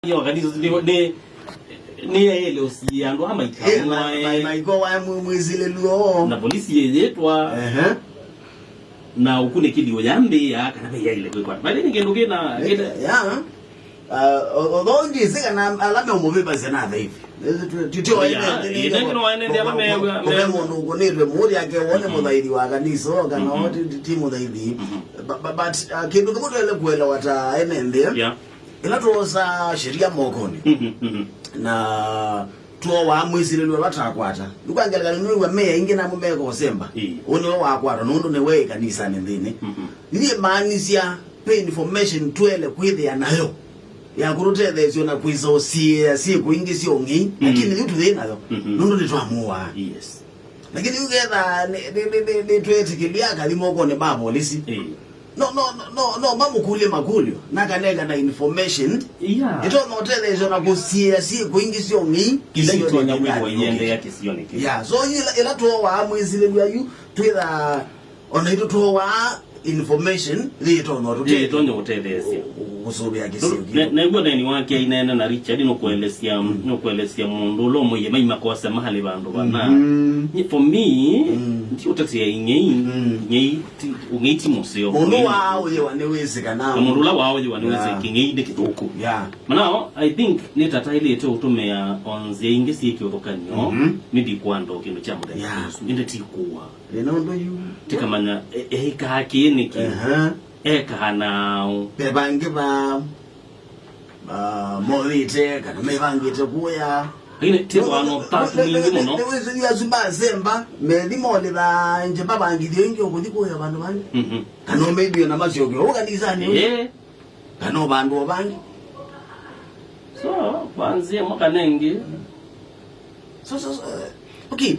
yo kanisa ni ele osiando ama ikamwa maiko wa Mwisililya na polisi yetwa na ukune kilio yambe ya kana ya ile kwa bali ngendo gena ya odonji sika na alame umuvipa sana hivi titio ene ngeno waende alame mundu ugonirwe muri yake wone muthairi wa kanisa kana wote timu thairi but kindu kimoto ile kuela wata enende ila tuosa sheria mokoni na tuo wa Mwisililya watakwata lukangeleka niwe meya ingena mumeko semba one wakwata nundu ne we kanisa nendine ndiye manisia pay information twele kwithia nayo ya kurutethesio na kwisosia si kuingisi Ung'ei lakini yutu thinayo nundu nitwamua yes lakini ugetha ni twetikilia kalimoko ne ba polisi no mamukule makulio nakanega na information ito notethesio na kusia si kuingisi Ung'ei kisio nya mwe yende yake sioneke so ila tuo wa Mwisililya yu twitha ona ito tuo wa information rito no tutethesio usubia kisio na ngona ni wake inena na Richard no kuelezea mundu lo moye mai makosa mahali bandu bana for me nti utaxi ya Ung'ei timusio mundu wao ye wanewezeka nao mundu la wao ye wanewezeka Ung'ei de kitoko manao I think ni tata ile ete utumea onze ingesi ikiotokanyo ndi kwando kindu cha muda ndi tikuwa ndo yu tikamanya haki niki kana bebange ba molite kana mevangite kuya ine tiwano tatu nyingi muno niwe ya zumba zemba melimole ba nje baba ngide ngi okudiko ya bantu bani kana maybe na mazyoke okanizani kana bantu obangi so kwanze mwakanenge so okay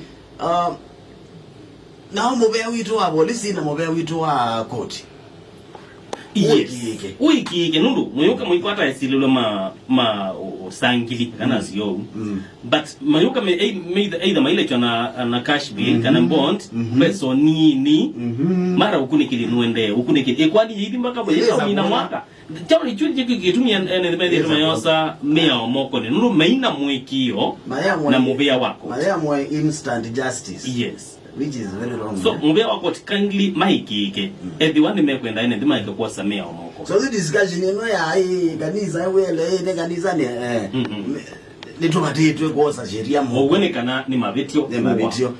na mobea wito wa polisi na mobea wito wa koti uikike nundu muyuka muikwata Mwisililya ma sangili kana sio but mayuka either maile na cash bill kana bond peso nini mara ukunikili nuende ukunikili ekwadi yidi mpaka boyesa mina mwaka chama ni chuli kitumia ene tumayosa mea omoko ni nundu maina mwekio na mubea wako maya mwa instant justice yes which is very wrong so mubea wako kindly maikike everyone mekwenda ene ndima ikakuwa samea omoko so the discussion eno ya kanisa wele ne kanisa ni tumatitwe kosa sheria mo wenekana ni mabetio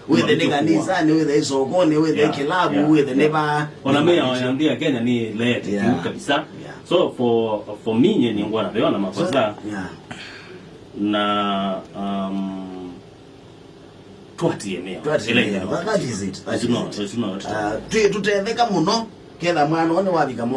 with the kanisa ni with the sokoni with the club with the neba ona mea wanambia Kenya ni lete kabisa so for me ni ngwana leo na makosa na tuatiemea that is it tutetheka muno ketha mwana one wabika